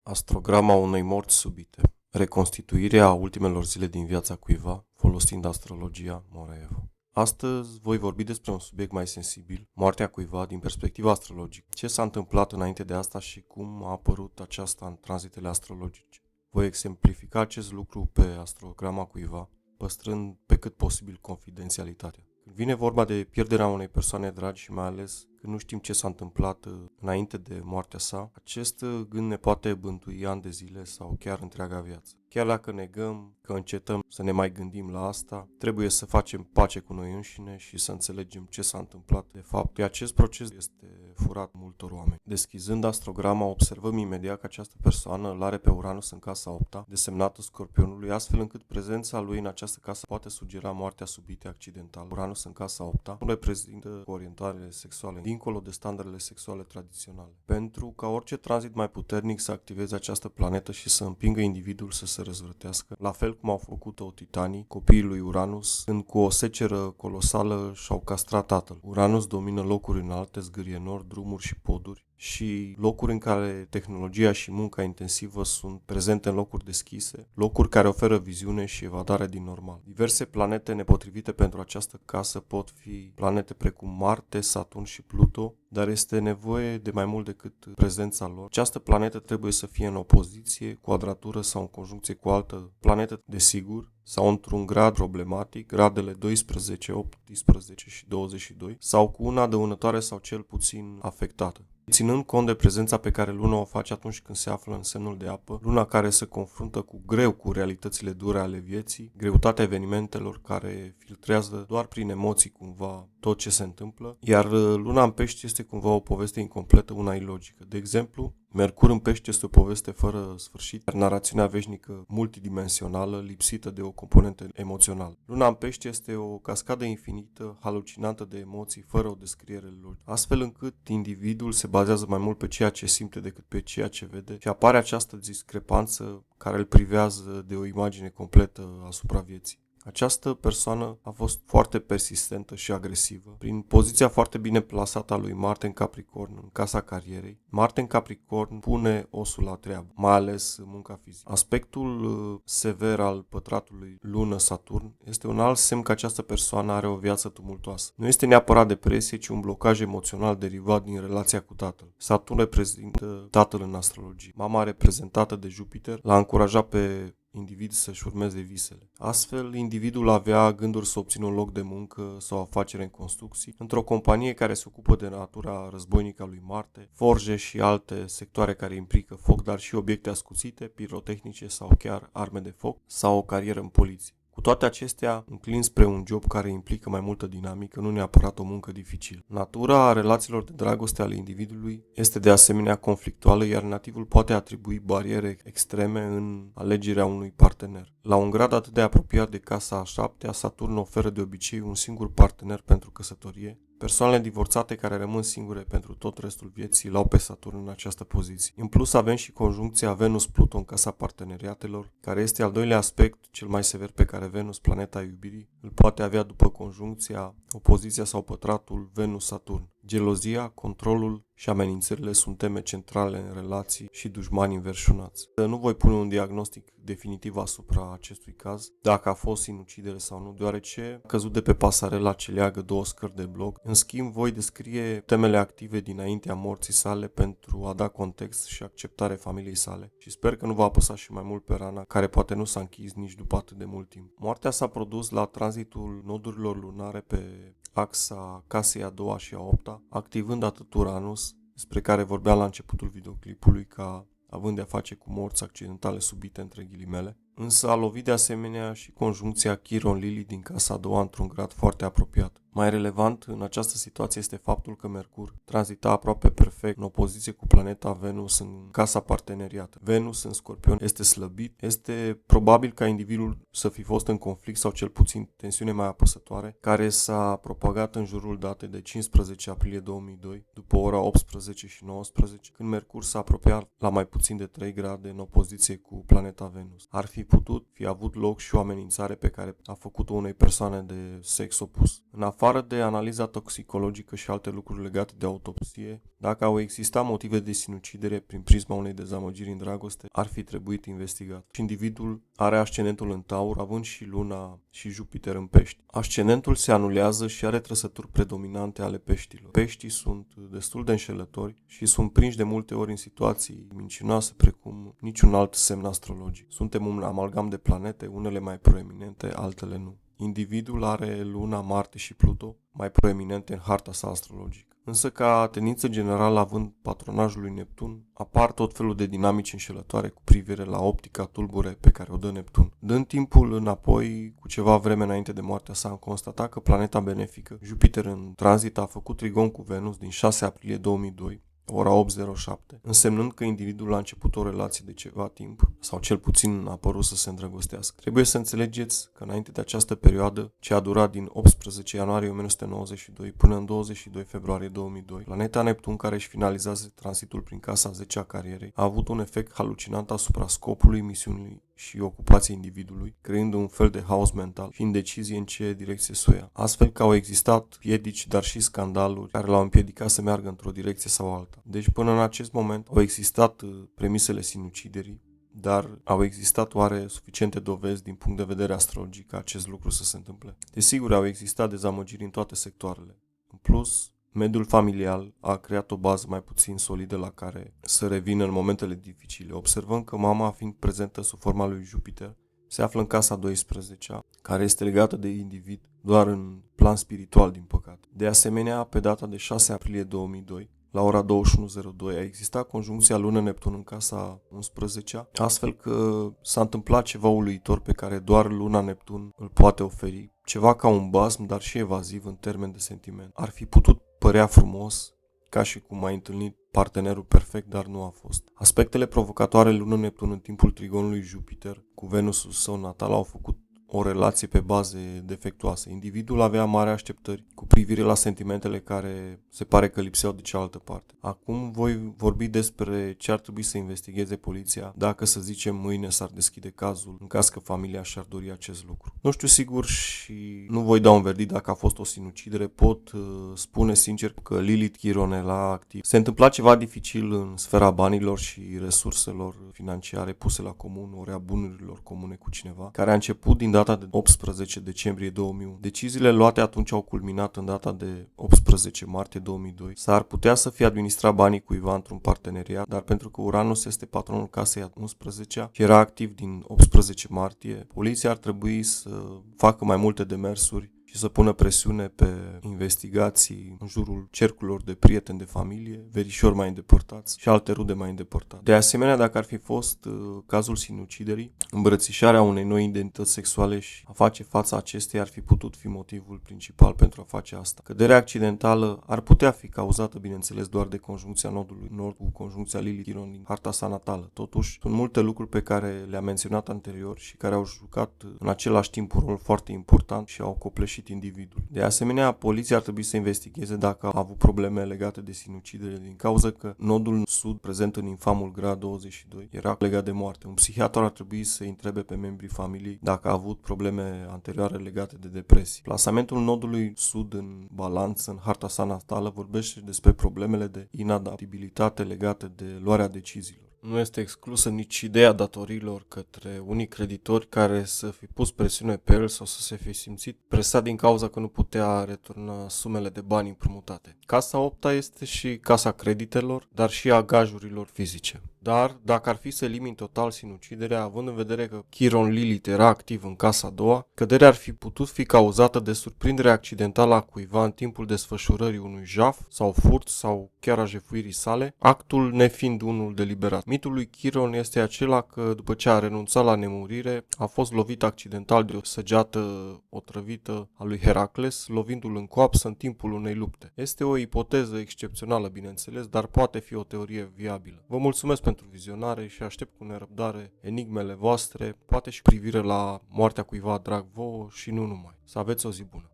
Astrograma unei morți subite. Reconstituirea ultimelor zile din viața cuiva, folosind astrologia Moraevo. Astăzi voi vorbi despre un subiect mai sensibil, moartea cuiva din perspectiva astrologică. Ce s-a întâmplat înainte de asta și cum a apărut aceasta în tranzitele astrologice. Voi exemplifica acest lucru pe astrograma cuiva, păstrând pe cât posibil confidențialitatea. Când vine vorba de pierderea unei persoane dragi și mai ales când nu știm ce s-a întâmplat înainte de moartea sa, acest gând ne poate bântui ani de zile sau chiar întreaga viață. Chiar dacă negăm că încetăm să ne mai gândim la asta, trebuie să facem pace cu noi înșine și să înțelegem ce s-a întâmplat de fapt. Acest proces este furat multor oameni. Deschizând astrograma, observăm imediat că această persoană îl are pe Uranus în casa 8-a, desemnată Scorpionului, astfel încât prezența lui în această casă poate sugera moartea subită accidentală. Uranus în casa 8-a nu reprezintă orientările sexuale dincolo de standardele sexuale tradiționale. Pentru ca orice tranzit mai puternic să activeze această planetă și să împingă individul să se răzvrătească, la fel cum au făcut-o titanii, copiii lui Uranus, când cu o seceră colosală și-au castrat tatăl. Uranus domină locuri înalte, zgârie nord, drumuri și poduri și locuri în care tehnologia și munca intensivă sunt prezente în locuri deschise, locuri care oferă viziune și evadare din normal. Diverse planete nepotrivite pentru această casă pot fi planete precum Marte, Saturn și Pluto, dar este nevoie de mai mult decât prezența lor. Această planetă trebuie să fie în opoziție, quadratură sau în conjuncție cu altă planetă, desigur, sau într-un grad problematic, gradele 12, 18 și 22, sau cu una dăunătoare sau cel puțin afectată. Ținând cont de prezența pe care luna o face atunci când se află în semnul de apă, luna care se confruntă cu greu cu realitățile dure ale vieții, greutatea evenimentelor care filtrează doar prin emoții cumva tot ce se întâmplă, iar luna în Pești este cumva o poveste incompletă, una ilogică. De exemplu, Mercur în Pești este o poveste fără sfârșit, iar narațiunea veșnică multidimensională, lipsită de o componentă emoțională. Luna în Pești este o cascadă infinită, halucinantă de emoții, fără o descriere logică, astfel încât individul se bazează mai mult pe ceea ce simte decât pe ceea ce vede și apare această discrepanță care îl privează de o imagine completă asupra vieții. Această persoană a fost foarte persistentă și agresivă. Prin poziția foarte bine plasată a lui Marte în Capricorn, în casa carierei, Marte în Capricorn pune osul la treabă, mai ales munca fizică. Aspectul sever al pătratului Lună-Saturn este un alt semn că această persoană are o viață tumultoasă. Nu este neapărat depresie, ci un blocaj emoțional derivat din relația cu tatăl. Saturn reprezintă tatăl în astrologie. Mama, reprezentată de Jupiter, l-a încurajat pe individ să-și urmeze visele. Astfel, individul avea gânduri să obțină un loc de muncă sau o afacere în construcții, într-o companie care se ocupă de natura războinică a lui Marte, forje și alte sectoare care implică foc, dar și obiecte ascuțite, pirotehnice sau chiar arme de foc, sau o carieră în poliție. Cu toate acestea, înclin spre un job care implică mai multă dinamică, nu neapărat o muncă dificilă. Natura relațiilor de dragoste ale individului este de asemenea conflictuală, iar nativul poate atribui bariere extreme în alegerea unui partener. La un grad atât de apropiat de casa a 7-a, Saturn oferă de obicei un singur partener pentru căsătorie. Persoanele divorțate care rămân singure pentru tot restul vieții l-au pe Saturn în această poziție. În plus avem și conjuncția Venus-Pluto în casa parteneriatelor, care este al doilea aspect cel mai sever pe care Venus, planeta iubirii, îl poate avea după conjuncția, opoziția sau pătratul Venus-Saturn. Gelozia, controlul și amenințările sunt teme centrale în relații și dușmani înverșunați. Nu voi pune un diagnostic definitiv asupra acestui caz, dacă a fost sinucidere sau nu, deoarece a căzut de pe pasarela ce leagă două scări de blog. În schimb, voi descrie temele active dinaintea morții sale pentru a da context și acceptare familiei sale și sper că nu va apăsa și mai mult pe rana, care poate nu s-a închis nici după atât de mult timp. Moartea s-a produs la tranzitul nodurilor lunare pe axa casei a 2-a și a 8-a, activând atât Uranus, despre care vorbeam la începutul videoclipului ca având de-a face cu morți accidentale subite între ghilimele, însă a lovit de asemenea și conjuncția Chiron-Lilith din casa a 2-a într-un grad foarte apropiat. Mai relevant în această situație este faptul că Mercur tranzita aproape perfect în opoziție cu planeta Venus în casa parteneriată. Venus în Scorpion este slăbit, este probabil ca individul să fi fost în conflict sau cel puțin tensiune mai apăsătoare, care s-a propagat în jurul datei de 15 aprilie 2002, după ora 18 și 19, când Mercur s-a apropiat la mai puțin de 3 grade în opoziție cu planeta Venus. Ar fi avut loc și o amenințare pe care a făcut-o unei persoane de sex opus. În afară de analiza toxicologică și alte lucruri legate de autopsie, dacă au existat motive de sinucidere prin prisma unei dezamăgiri în dragoste, ar fi trebuit investigat. Individul are ascendentul în Taur, având și Luna și Jupiter în Pești. Ascendentul se anulează și are trăsături predominante ale peștilor. Peștii sunt destul de înșelători și sunt prinși de multe ori în situații mincinoase precum niciun alt semn astrologic. Suntem un amalgam de planete, unele mai proeminente, altele nu. Individul are Luna, Marte și Pluto mai proeminente în harta sa astrologică. Însă, ca tendință generală, având patronajul lui Neptun, apar tot felul de dinamici înșelătoare cu privire la optica tulbure pe care o dă Neptun. Dând timpul înapoi, cu ceva vreme înainte de moartea sa, am constatat că planeta benefică, Jupiter în tranzit, a făcut trigon cu Venus din 6 aprilie 2002, ora 8:07, însemnând că individul a început o relație de ceva timp, sau cel puțin a părut să se îndrăgostească. Trebuie să înțelegeți că înainte de această perioadă, ce a durat din 18 ianuarie 1992 până în 22 februarie 2002, planeta Neptun, care își finalizează transitul prin casa 10 a carierei, a avut un efect halucinant asupra scopului, misiunii și ocupației individului, creând un fel de haos mental și indecizie în ce direcție să o ia. Astfel că au existat piedici, dar și scandaluri care l-au împiedicat să meargă într-o direcție sau alta. Deci până în acest moment au existat premisele sinuciderii, dar au existat oare suficiente dovezi din punct de vedere astrologic ca acest lucru să se întâmple? Desigur, au existat dezamăgiri în toate sectoarele. În plus, mediul familial a creat o bază mai puțin solidă la care să revină în momentele dificile. Observăm că mama, fiind prezentă sub forma lui Jupiter, se află în casa 12-a, care este legată de individ doar în plan spiritual, din păcate. De asemenea, pe data de 6 aprilie 2002, la ora 21:02, a existat conjuncția Lună-Neptun în casa 11-a, astfel că s-a întâmplat ceva uluitor pe care doar Luna-Neptun îl poate oferi, ceva ca un basm, dar și evaziv în termen de sentiment. Ar fi putut părea frumos, ca și cum ai întâlnit partenerul perfect, dar nu a fost. Aspectele provocatoare Lună-Neptun în timpul trigonului Jupiter cu Venusul său natal au făcut o relație pe baze defectuoase. Individul avea mari așteptări cu privire la sentimentele care se pare că lipseau de cealaltă parte. Acum voi vorbi despre ce ar trebui să investigheze poliția dacă, să zicem, mâine s-ar deschide cazul, în caz că familia și-ar dori acest lucru. Nu știu sigur și nu voi da un verdict dacă a fost o sinucidere. Pot spune sincer că Lilith Chiron era activ. Se întâmpla ceva dificil în sfera banilor și resurselor financiare puse la comun, ori a bunurilor comune cu cineva, care a început din data de 18 decembrie 2001. Deciziile luate atunci au culminat în data de 18 martie 2002. S-ar putea să fie administrat banii cuiva într-un parteneriat, dar pentru că Uranus este patronul casei 11-a și era activ din 18 martie, poliția ar trebui să facă mai multe demersuri și să pună presiune pe investigații în jurul cercurilor de prieteni de familie, verișori mai îndepărtați și alte rude mai îndepărtate. De asemenea, dacă ar fi fost cazul sinuciderii, îmbrățișarea unei noi identități sexuale și a face fața acesteia ar fi putut fi motivul principal pentru a face asta. Căderea accidentală ar putea fi cauzată, bineînțeles, doar de conjuncția nodului nord cu conjuncția Lilith Chiron din harta sa natală. Totuși, sunt multe lucruri pe care le-am menționat anterior și care au jucat în același timp un rol foarte important și au copleșit individul. De asemenea, poliția ar trebui să investigheze dacă a avut probleme legate de sinucidere din cauza că nodul sud, prezent în infamul grad 22, era legat de moarte. Un psihiatru ar trebui să întrebe pe membrii familiei dacă a avut probleme anterioare legate de depresie. Plasamentul nodului sud în balanță, în harta sa natală, vorbește despre problemele de inadaptabilitate legate de luarea deciziilor. Nu este exclusă nici ideea datoriilor către unii creditori care să fi pus presiune pe el sau să se fi simțit presat din cauza că nu putea returna sumele de bani împrumutate. Casa 8-a este și casa creditelor, dar și a gajurilor fizice. Dar dacă ar fi să elimini total sinuciderea, având în vedere că Chiron Lilith era activ în casa a doua, căderea ar fi putut fi cauzată de surprinderea accidentală a cuiva în timpul desfășurării unui jaf sau furt sau chiar a jefuirii sale, actul nefiind unul deliberat. Mitul lui Chiron este acela că după ce a renunțat la nemurire, a fost lovit accidental de o săgeată otrăvită a lui Heracles, lovindu-l în coapsă în timpul unei lupte. Este o ipoteză excepțională, bineînțeles, dar poate fi o teorie viabilă. Vă mulțumesc pentru vizionare și aștept cu nerăbdare enigmele voastre, poate și privire la moartea cuiva drag vouă și nu numai. Să aveți o zi bună!